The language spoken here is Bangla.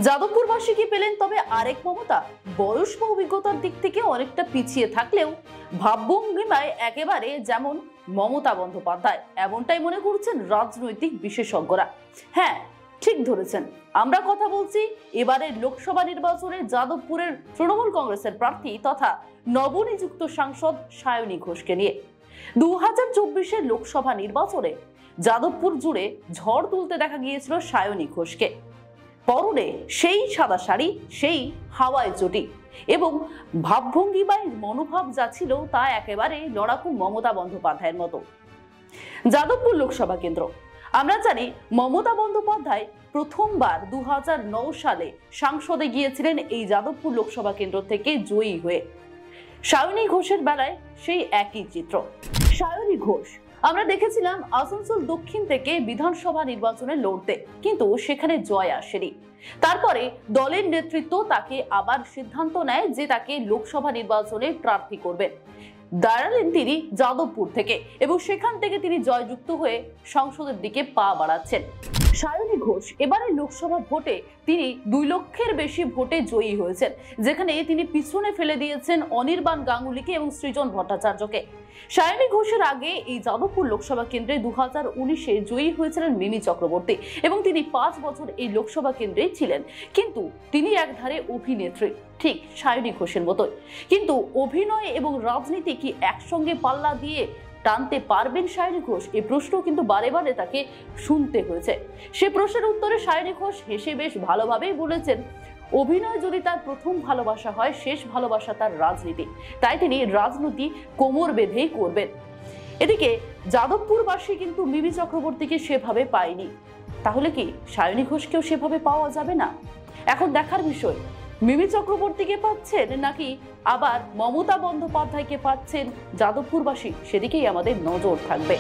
যাদবপুরবাসী কি পেলেন তবে আরেক মমতা? বয়স বা অভিজ্ঞতার দিক থেকে অনেকটা পিছিয়ে থাকলেও ভাবভঙ্গিমায় একেবারে যেমন মমতা বন্দ্যোপাধ্যায়, এমনটাই মনে করছেন রাজনৈতিক বিশেষজ্ঞরা। হ্যাঁ, ঠিক ধরেছেন, আমরা কথা বলছি এবারের লোকসভা নির্বাচনে যাদবপুরের তৃণমূল কংগ্রেসের প্রার্থী তথা নবনিযুক্ত সাংসদ সায়নী ঘোষকে নিয়ে। 2024-এর লোকসভা নির্বাচনে যাদবপুর জুড়ে ঝড় তুলতে দেখা গিয়েছিল সায়নী ঘোষকে। পরনে সেই সাদা শাড়ি, সেই হাওয়ায় চটি এবং ভাবভঙ্গিমায় মনোভাব যা ছিল তা একেবারে লড়াকু মমতা বন্দ্যোপাধ্যায়ের মতো। যাদবপুর লোকসভা কেন্দ্র, আমরা জানি মমতা বন্দ্যোপাধ্যায় প্রথমবার 2009 সালে সংসদে গিয়েছিলেন এই যাদবপুর লোকসভা কেন্দ্র থেকে জয়ী হয়ে। সায়নী ঘোষের বেলায় সেই একই চিত্র। সায়নী ঘোষ আমরা দেখেছিলাম আসানসোল দক্ষিণ থেকে বিধানসভা নির্বাচনে লড়তে, কিন্তু সেখানে জয় আসেনি। তারপরে দলের নেতৃত্ব তাকে আবার সিদ্ধান্ত নেয় যে তাকে লোকসভা নির্বাচনে প্রার্থী করবেন। দাঁড়ালেন তিনি যাদবপুর থেকে এবং সেখান থেকে তিনি জয়যুক্ত হয়ে সংসদের দিকে পা বাড়াচ্ছেন। সায়নী ঘোষ এবারে লোকসভা ভোটে তিনি 2 লক্ষের বেশি ভোটে জয়ী হয়েছেন, যেখানে তিনি পিছনে ফেলে দিয়েছেন অনির্বাণ গাঙ্গুলিকে এবং সৃজন ভট্টাচার্যকে। সায়নী ঘোষের আগে এই যাদবপুর লোকসভা কেন্দ্রে 2019-এ জয়ী হয়েছিলেন মিমি চক্রবর্তী এবং তিনি 5 বছর এই লোকসভা কেন্দ্রেই ছিলেন। কিন্তু তিনি একধারে অভিনেত্রী, ঠিক সায়নী ঘোষের মতোই। কিন্তু অভিনয় এবং রাজনীতি কি একসঙ্গে পাল্লা দিয়ে টানতে পারবেন সায়নী ঘোষ? এই প্রশ্ন কিন্তু বারে বারে তাকে শুনতে হয়েছে। সে প্রশ্নের উত্তরে সায়নী ঘোষ হেসে বেশ ভালোভাবেই বলেছেন, অভিনয় যদি তার প্রথম ভালোবাসা হয়, শেষ ভালোবাসা তার রাজনীতি, তাই তিনি রাজনীতি কোমর বেঁধেই করবেন। এদিকে যাদবপুরবাসী কিন্তু মিমি চক্রবর্তীকে সেভাবে পায়নি, তাহলে কি সায়নী ঘোষকেও সেভাবে পাওয়া যাবে না? এখন দেখার বিষয়, মিমি চক্রবর্তীকে পাচ্ছেন নাকি আবার মমতা বন্দ্যোপাধ্যায়কে পাচ্ছেন যাদবপুরবাসী, সেদিকেই আমাদের নজর থাকবে।